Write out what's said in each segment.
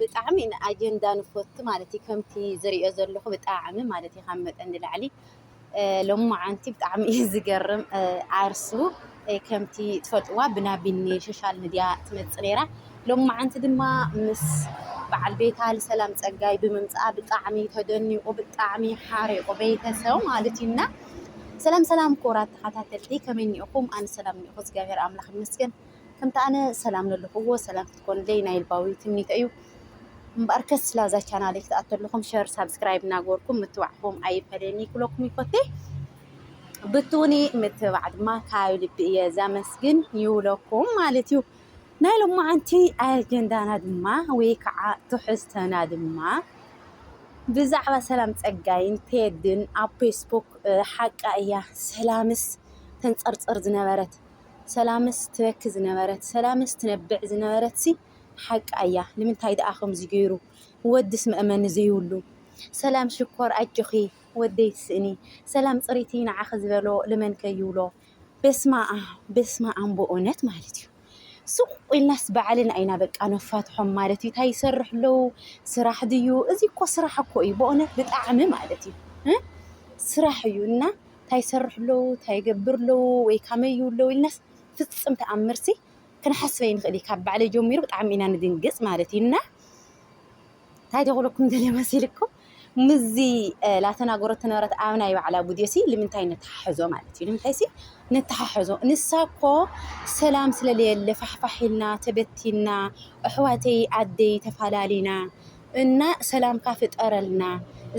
ብጣዕሚ ንኣጀንዳ ንፈቱ ማለት እዩ ከምቲ ዝሪኦ ዘለኹ ብጣዕሚ ማለት እዩ ካብ መጠን ንላዕሊ ሎማዓንቲ ብጣዕሚ እዩ ዝገርም ዓርሱ ከምቲ ትፈልጥዋ ብናቢኒ ሶሻል ሚድያ ትመፅእ ነይራ ሎማዓንቲ ድማ ምስ በዓል ቤታ ሰላም ፀጋይ ብምምፃኣ ብጣዕሚ ተደኒቑ ብጣዕሚ ሓሪቑ ቤተሰብ ማለት እዩና ሰላም ሰላም ክቡራት ተኸታተልቲ ከመይ እኒኢኹም? ኣነ ሰላም እኒኢኹ እግዚአብሔር ኣምላኽ ይመስገን ከምቲ ኣነ ሰላም ዘለኹዎ ሰላም ክትኮኑለይ ናይ ልባዊ ትምኒተ እዩ እምበኣርከስ ስላዛ ቻናለይ ክትኣተለኹም ሸር ሳብስክራይብ እናገበርኩም ምትባዕኹም ኣይፈለኒ ክብለኩም ይፈቴ ብትውኒ ምትባዕ ድማ ካብ ልቢ እየ ዘመስግን ይብለኩም ማለት እዩ ናይ ሎማዓንቲ ኣጀንዳና ድማ ወይ ከዓ ትሕዝቶና ድማ ብዛዕባ ሰላም ፀጋይን ቴድን ኣብ ፌስቡክ ሓቃ እያ ሰላምስ ተንፀርፅር ዝነበረት ሰላምስ ትበክ ዝነበረት ሰላምስ ትነብዕ ዝነበረት ሲ ሓቃ እያ ንምንታይ ደኣ ከምዚ ገይሩ ወድስ መእመኒ ዘይብሉ ሰላም ሽኮር ኣጆኺ ወደይ ትስእኒ ሰላም ፅሪቲ ንዓኺ ዝበሎ ልመንከ ይብሎ በስማ ኣንቦኦነት ማለት እዩ ሱቅ ኢልናስ በዓልን ኣይና በቃ ነፋትሖም ማለት እዩ እንታይ ይሰርሕ ኣለው ስራሕ ድዩ እዚ እኮ ስራሕ እኮ እዩ በእውነት ብጣዕሚ ማለት እዩ ስራሕ እዩ እና እንታይ ይሰርሕ ኣለው እንታይ ይገብር ኣለው ወይ ከመይ ይብለው ኢልናስ ፍፅም ተኣምርሲ ክንሓስበ ይንኽእል ካብ ባዕለ ጀሚሩ ብጣዕሚ ኢና ንድንግፅ ማለት እዩና እንታይ ደغለኩም ደልየ መሲልኩም ምዚ ላተናገረቶ ነበረት ኣብ ናይ ባዕላ ቡድዮሲ ንምንታይ ነተሓሕዞ ማለት እዩ ንምንታይ ሲ ነተሓሕዞ ንሳኮ ሰላም ስለለየለ ፋሕፋሒልና ተበቲና ኣሕዋተይ ኣደይ ተፋላሊና እና ሰላም ካፍጠረልና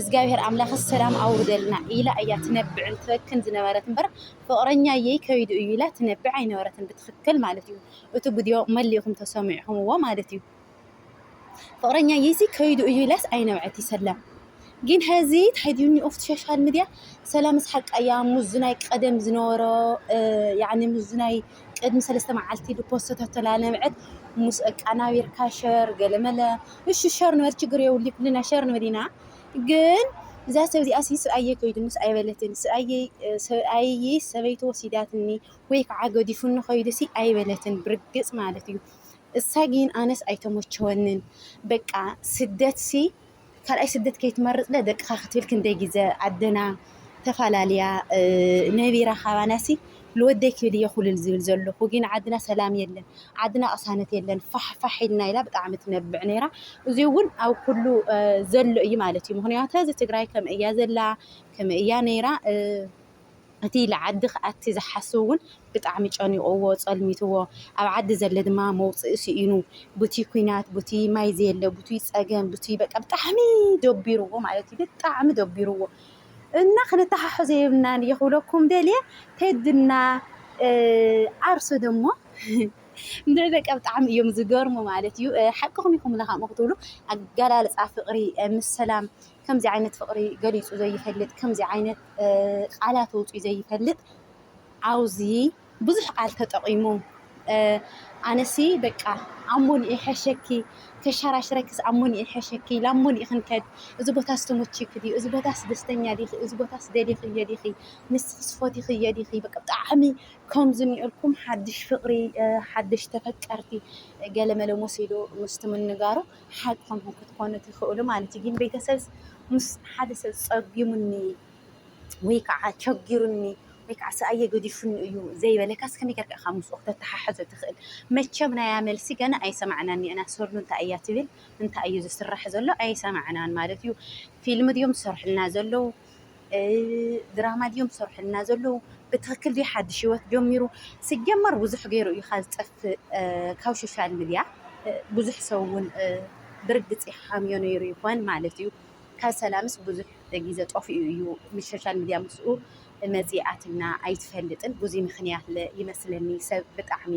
እግዚአብሔር ኣምላኽ ሰላም ኣውርደልና ኢላ እያ ትነብዕን ትበክን ዝነበረት እምበር ፍቅረኛዬ ከይዱ እዩ ኢላ ትነብዕ ኣይነበረትን ብትክክል ማለት እዩ እቲ ቪድዮ መሊእኹም ተሰሚዕኹምዎ ማለት እዩ ፍቅረኛዬ ሲ ከይዱ እዩ ኢላስ ኣይነበዐት ሰላም ግን ሕዚ ተሓዲዩኒ ኦፍ ሶሻል ሚድያ ሰላም ስሓቃያ ሙዝናይ ቀደም ዝነበሮ ያኒ ሙዝናይ ቅድም 3 መዓልቲ ፖስቶ ተላለምዐት ሙስ ቃናቢርካ ሸር ገለመለ እሺ ሸር ነበር ችግር የውሊ ኩልና ሸር ነበዲና ግን እዛ ሰብ እዚኣ ሰብኣየ ከይዱ ምስ ኣይበለትን ሰብኣየ ሰበይቱ ወሲዳትኒ ወይ ከዓ ገዲፉኒ ከይዱ ሲ ኣይበለትን ብርግፅ ማለት እዩ እሳ ግን ኣነስ ኣይተመቸወንን በቃ ስደት ሲ ካልኣይ ስደት ከይትመርፅ ለደቅኻ ክትብል ክንደይ ግዜ ዓድና ተፋላልያ ነቢራ ካባናሲ ልወደይ ክብል የኹልል ዝብል ዘለኹ ግን ዓድና ሰላም የለን ዓድና ቅሳነት የለን ፋሕፋሒልና ኢላ ብጣዕሚ ትነብዕ ነይራ እዚ እውን ኣብ ኩሉ ዘሎ እዩ ማለት እዩ ምክንያቱ እዚ ትግራይ ከም እያ ዘላ ከም እያ ነይራ እቲ ለዓዲ ከኣቲ ዝሓስብ እውን ብጣዕሚ ጨኒቕዎ ፀልሚትዎ ኣብ ዓዲ ዘለ ድማ መውፅእ ሲኢኑ ቡቲ ኩናት ቡቲ ማይ ዘየለ ቡቲ ፀገም ቡቲ በቃ ብጣዕሚ ደቢርዎ ማለት እዩ ብጣዕሚ ደቢርዎ እና ክንተሓሕዞ የብልናን ይኽብለኩም ደልየ ቴድና ዓርሶ ደሞ እንደበቃ ብጣዕሚ እዮም ዝገርሙ ማለት እዩ ሓቅኹም ኢኹም ለኻም ክትብሉ ኣገላልፃ ፍቅሪ ምስ ሰላም ከምዚ ዓይነት ፍቅሪ ገሊፁ ዘይፈልጥ ከምዚ ዓይነት ቃላት ወፂኡ ዘይፈልጥ ኣውዚ ብዙሕ ቃል ተጠቂሙ ኣነሲ በቃ ኣሞን ይሐሸኪ ከሻራሽረክስ ኣሞን ይሐሸኪ ላሞን ይኽንከድ እዚ ቦታ ስተሞችክ ዲ እዚ ቦታ ደስተኛ ዲኺ እዚ ቦታ ደሊኺ የዲኺ ንስስፎት ይኽየዲኺ በቃ ብጣዕሚ ከምዚ ንልኩም ሓድሽ ፍቅሪ ሓድሽ ተፈቀርቲ ገለመለ መሲሉ ምስትምንጋሩ ሓቅኩም ክትኮኑ ትኽእሉ ማለት ግን ቤተሰብ ምስ ሓደ ሰብ ፀጊሙኒ ወይ ከዓ ቸጊሩኒ ወይ ከዓ ሰኣየ ገዲፉኒ እዩ ዘይበለካስ ከመይ ጌርካ ኢኻ ምስኡ ክትተሓሕዞ ትኽእል መቸም ናይ መልሲ ገና ኣይሰማዕናኒ ኣና ሰርሉ እንታይ እያ ትብል እንታይ እዩ ዝስራሕ ዘሎ ኣይሰማዕናን ማለት እዩ ፊልም ድዮም ዝሰርሑልና ዘለው ድራማ ድዮም ዝሰርሑልና ዘለው ብትክክል ዲ ሓድሽ ህይወት ጀሚሩ ሲጀመር ብዙሕ ገይሩ እዩ ካልጠፍእ ካብ ሶሻል ሚድያ ብዙሕ ሰብ እውን ብርግፅ ይሓምዮ ነይሩ ይኾን ማለት እዩ ካብ ሰላምስ ብዙሕ ግዜ ጠፊኡ እዩ ምስ ሶሻል ሚድያ ምስኡ መፅኣትና ኣይትፈልጥን ብዙ ምክንያት ይመስለኒ ሰብ ብጣዕሚ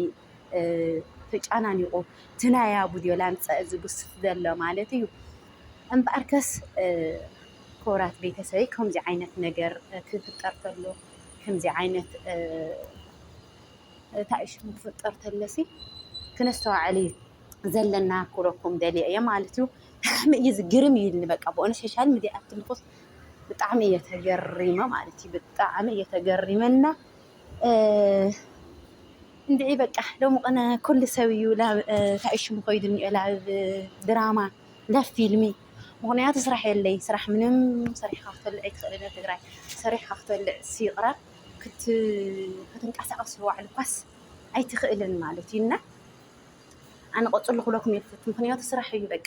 ተጫናኒቑ ትናያ ቡድዮ ላምፀእ ዝብስፍ ዘሎ ማለት እዩ እምበኣርከስ ክቡራት ቤተሰበይ ከምዚ ዓይነት ነገር ክፍጠር ተሎ ከምዚ ዓይነት ታይሽ ክፍጠር ተለሲ ክነስተዋዕሊ ዘለና ክብለኩም ደልየ እየ ማለት እዩ ብጣዕሚ እዩ ዝግርም ይልኒ በቃ ብኦነ ሶሻል ሚድያ ኣትልኩስ ብጣዕሚ እየ ተገሪመ ማለት እዩ ብጣዕሚ እየ ተገሪመና እንድዒ በቃ ሎሚ ቅነ ኩሉ ሰብ እዩ ላብ ታይሽሙ ከይዱ ላብ ድራማ لا فيلمي مغنيات سرح يلي سرح منهم سرح خاطر عيد خلينا تقرأ سرح خاطر سيقرأ كنت أسأل على القص أي تخيلن مالتينا أنا قلت له لكم يفوت مغنيات سرح يبقى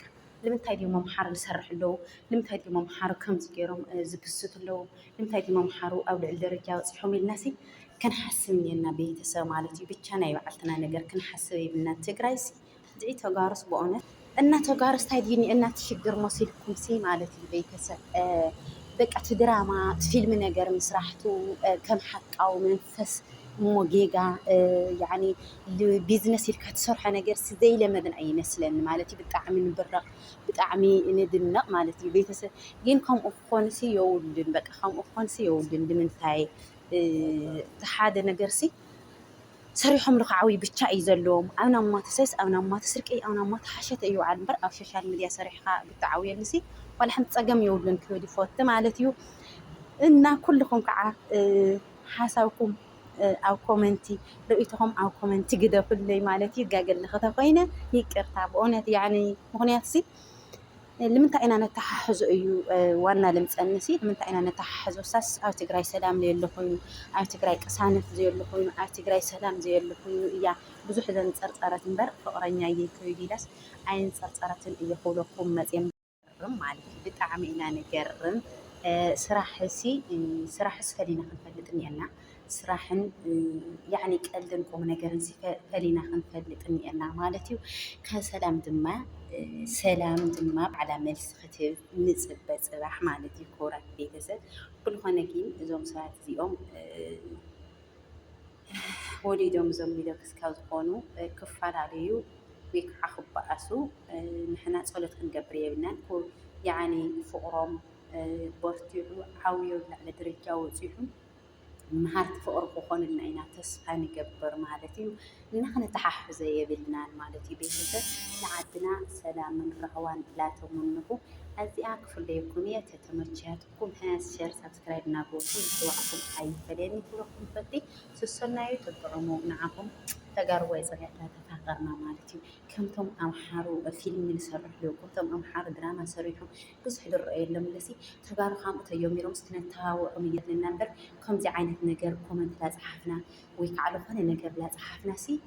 لمنتاي ديما محار لسرح له لمنتاي ديما محار كم زجيرهم زبسط له لمنتاي ديما محارو أو الدرجة وصحهم الناسي كان حسني إن بيت سو مالتي بتشانا يبعثنا نجر كان حسبي بنا تجريسي دعي تجارس بؤنة إن تجارس تايديني إن تشجر مصيركم سي مالتي بيت سو بقى دراما فيلم نجر مسرحته كم حق أو منفس موجيجا يعني البيزنس اللي كتصرح نجر زي لما دن أي مثلا مالتي بتعمي من برا بتعمي ندنا مالتي بيت سو جينكم أخوانسي يولدن بقى خام أخوانسي يولدن لمن ثاي تحاد نجرسي سريحهم لقعوي بتشاي زلهم أنا ما تسس أنا ما تسرق أي أنا ما تحشت أيو على البر أو سوشيال ميديا سريحة بالتعوية نسي ولا حنت تجمع يودن كودي فوت مالتيو إن كلكم كع حاسوكم أو كومنتي رؤيتهم أو كومنتي كده كل مالتي جاجل لخطفينا يكرتاب أونت يعني مغنياتي لمنتا إنا نتححز أيو وانا لمتأنسي لمنتا إنا نتححز وساس أو تقرأي سلام لي اللي خوينو أو تقرأي كسانف زي اللي خوينو أو تقرأي سلام زي اللي خوينو إياه بزوح إذا نتصرصرت مبر فقرنيا يكوي ديلاس عين صرصرت إياه خولكم مزيم رم عليك بتعمي إنا نجرم سراحسي سراحس فلينا خنفلتني أنا سراحن يعني كألدنكم نجرن فلينا خنفلتني أنا مالتي كسلام دما سلام دما على ملس ختيب نسبة صباح مالتي كورة بيتزا كل خناجين زوم ساعات زيهم وليدهم زوم ميدوك سكاوت قانو كفار عليو ويك عخب بأسو نحنا صلت خنجبريه بنان كو يعني فقرام بورتيرو حاويو على درجة وزيهم مهارت فقر بخون النعينا تسخن جبر مالتي نحن تححز يبلنا مالتي بيهذا لعدنا سلام من رهوان لا تمنه أزياك في الليكم تتمرجاتكم هاس شير سبسكرايب نابوتي سواءكم أي فلاني كلكم فتي سسنا يتبرمو معكم تجاروا يصير تفاقرنا مالتي كمتم أمحارو فيلم اللي سرح له كمتم أمحار دراما سريحهم بس حضر رأي لما لسي تجاروا خامة يوم يروم ستنتها وعمية النمبر كم زي عينة نجار كومنت لا صحفنا ويكعلو خان نجار لا صحفنا سي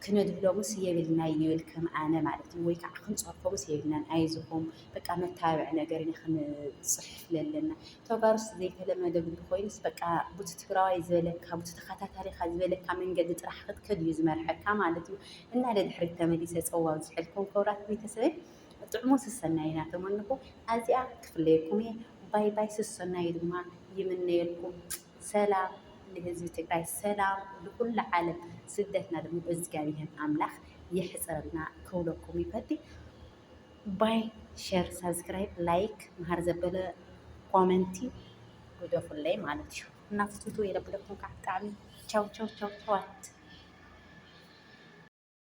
كنا دبلومس يبلنا يلكم أنا مالتي ويكع خن صرفومس يبلنا عايزهم بقى متابع نجارين خن صحف لنا تجارس زي كلام دبل خوينس بقى بتتراي زلك بتتخطى تاريخ زلك من قد ترح خد كد يزمر حكا مالتي إن على دحرك تمليس صواب حلكم كورات بيتسوي تعموس السناينا تمنكم أزياء كفليكم باي باي السناي دما يمني لكم سلام لهزب تقرأي سلام لكل عالم سدتنا دمو إزقابيهم أملاخ يحصرنا كولكم يفدي باي شير سبسكرايب لايك مهار زبالة كومنتي ودوفو اللي مالتشو نفتوتو يربلكم كعب تعمي تشاو تشاو تشاو تشاوات